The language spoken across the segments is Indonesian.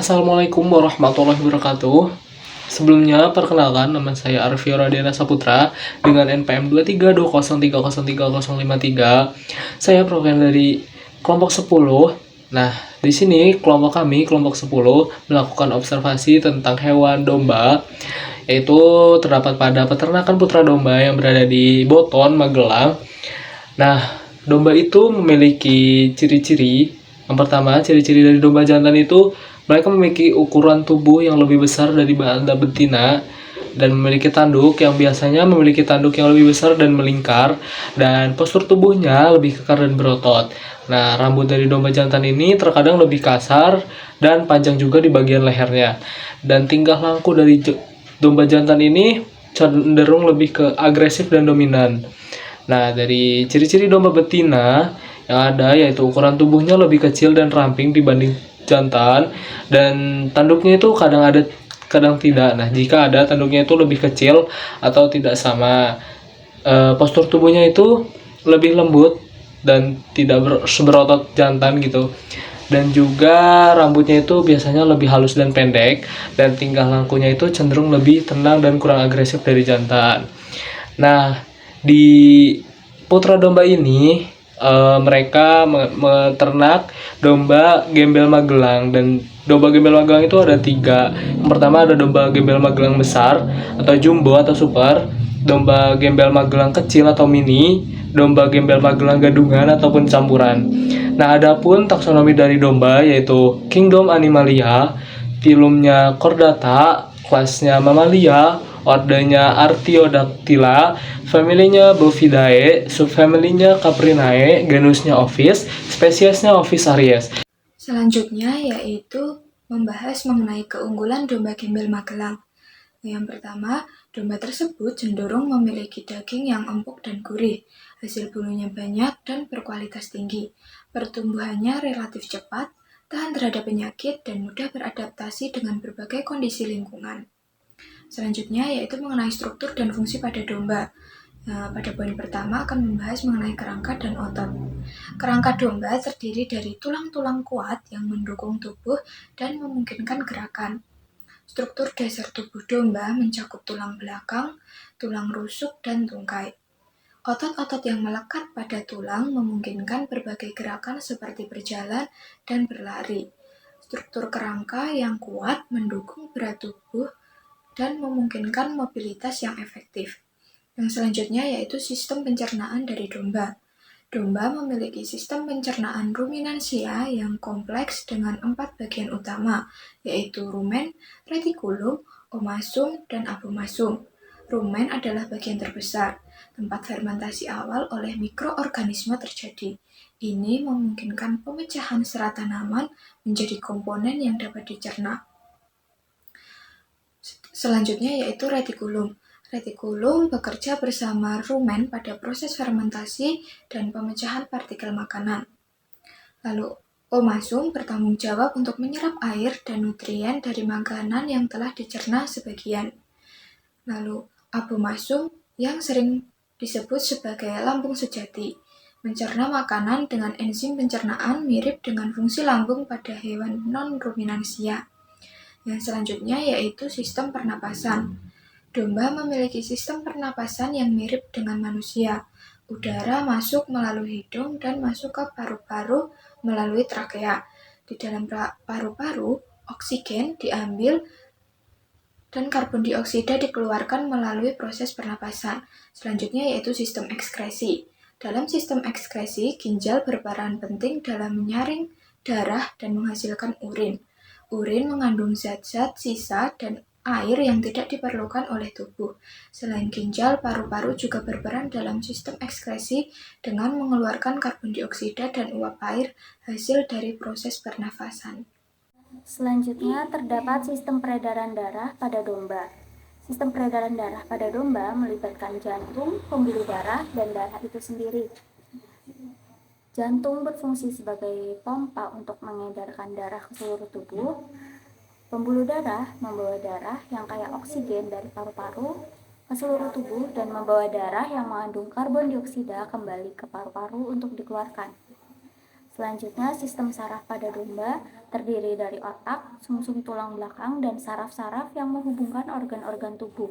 Assalamualaikum warahmatullahi wabarakatuh. Sebelumnya, perkenalkan nama saya Arvio Radiana Saputra dengan NPM 2320303053. Saya perwakilan dari kelompok 10. Nah, di sini kelompok kami, kelompok 10, melakukan observasi tentang hewan domba, yaitu terdapat pada peternakan putra domba yang berada di Boton, Magelang. Nah, domba itu memiliki ciri-ciri. Yang pertama, ciri-ciri dari domba jantan itu mereka memiliki ukuran tubuh yang lebih besar dari banda betina dan memiliki tanduk yang biasanya memiliki tanduk yang lebih besar dan melingkar, dan postur tubuhnya lebih kekar dan berotot. Nah, rambut dari domba jantan ini terkadang lebih kasar dan panjang juga di bagian lehernya. Dan tingkah laku dari domba jantan ini cenderung lebih ke agresif dan dominan. Nah, dari ciri-ciri domba betina yang ada yaitu ukuran tubuhnya lebih kecil dan ramping dibanding jantan, dan tanduknya itu kadang ada kadang tidak. Nah, jika ada, tanduknya itu lebih kecil atau tidak sama. Postur tubuhnya itu lebih lembut dan tidak seberotot jantan gitu. Dan juga rambutnya itu biasanya lebih halus dan pendek, dan tingkah lakunya itu cenderung lebih tenang dan kurang agresif dari jantan. Nah, di Putra Domba ini mereka meternak domba gembel Magelang, dan domba gembel Magelang itu ada 3. Yang pertama ada domba gembel Magelang besar atau jumbo atau super, domba gembel Magelang kecil atau mini, domba gembel Magelang gadungan ataupun campuran. Nah, adapun taksonomi dari domba yaitu Kingdom Animalia, filumnya Chordata, kelasnya Mamalia, ordenya Artiodactyla, familinya Bovidae, subfamilinya Caprinae, genusnya Ovis, spesiesnya Ovis aries. Selanjutnya yaitu membahas mengenai keunggulan domba gembel Magelang. Yang pertama, domba tersebut cenderung memiliki daging yang empuk dan gurih, hasil bulunya banyak dan berkualitas tinggi, pertumbuhannya relatif cepat, tahan terhadap penyakit, dan mudah beradaptasi dengan berbagai kondisi lingkungan. Selanjutnya yaitu mengenai struktur dan fungsi pada domba. Nah, pada poin pertama akan membahas mengenai kerangka dan otot. Kerangka domba terdiri dari tulang-tulang kuat yang mendukung tubuh dan memungkinkan gerakan. Struktur dasar tubuh domba mencakup tulang belakang, tulang rusuk, dan tungkai. Otot-otot yang melekat pada tulang memungkinkan berbagai gerakan seperti berjalan dan berlari. Struktur kerangka yang kuat mendukung berat tubuh dan memungkinkan mobilitas yang efektif. Yang selanjutnya yaitu sistem pencernaan dari domba. Domba memiliki sistem pencernaan ruminansia yang kompleks dengan 4 bagian utama, yaitu rumen, retikulum, omasum, dan abomasum. Rumen adalah bagian terbesar, tempat fermentasi awal oleh mikroorganisme terjadi. Ini memungkinkan pemecahan serat tanaman menjadi komponen yang dapat dicerna. Selanjutnya yaitu retikulum. Retikulum bekerja bersama rumen pada proses fermentasi dan pemecahan partikel makanan. Lalu, omasum bertanggung jawab untuk menyerap air dan nutrien dari makanan yang telah dicerna sebagian. Lalu, abomasum yang sering disebut sebagai lambung sejati, mencerna makanan dengan enzim pencernaan mirip dengan fungsi lambung pada hewan non-ruminansia. Yang selanjutnya yaitu sistem pernapasan. Domba memiliki sistem pernapasan yang mirip dengan manusia. Udara masuk melalui hidung dan masuk ke paru-paru melalui trakea. Di dalam paru-paru, oksigen diambil dan karbon dioksida dikeluarkan melalui proses pernapasan. Selanjutnya yaitu sistem ekskresi. Dalam sistem ekskresi, ginjal berperan penting dalam menyaring darah dan menghasilkan urin. Urin mengandung zat-zat sisa dan air yang tidak diperlukan oleh tubuh. Selain ginjal, paru-paru juga berperan dalam sistem ekskresi dengan mengeluarkan karbon dioksida dan uap air hasil dari proses pernafasan. Selanjutnya terdapat sistem peredaran darah pada domba. Sistem peredaran darah pada domba melibatkan jantung, pembuluh darah, dan darah itu sendiri. Jantung berfungsi sebagai pompa untuk mengedarkan darah ke seluruh tubuh. Pembuluh darah membawa darah yang kaya oksigen dari paru-paru ke seluruh tubuh dan membawa darah yang mengandung karbon dioksida kembali ke paru-paru untuk dikeluarkan. Selanjutnya, sistem saraf pada domba terdiri dari otak, sumsum tulang belakang, dan saraf-saraf yang menghubungkan organ-organ tubuh.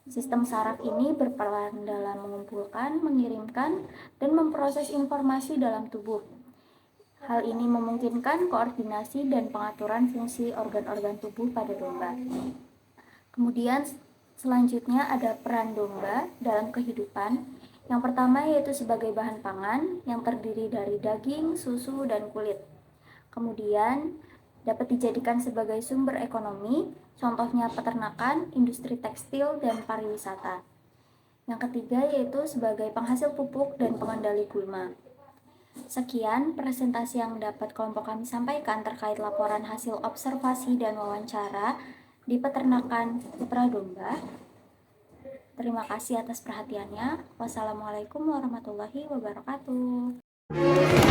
Sistem saraf ini berperan dalam mengumpulkan, mengirimkan, dan memproses informasi dalam tubuh. Hal ini memungkinkan koordinasi dan pengaturan fungsi organ-organ tubuh pada domba. Kemudian selanjutnya ada peran domba dalam kehidupan. Yang pertama yaitu sebagai bahan pangan yang terdiri dari daging, susu, dan kulit. Kemudian dapat dijadikan sebagai sumber ekonomi, contohnya peternakan, industri tekstil, dan pariwisata. Yang ketiga yaitu sebagai penghasil pupuk dan pengendali gulma. Sekian presentasi yang dapat kelompok kami sampaikan terkait laporan hasil observasi dan wawancara di peternakan putra domba. Terima kasih atas perhatiannya. Wassalamualaikum warahmatullahi wabarakatuh.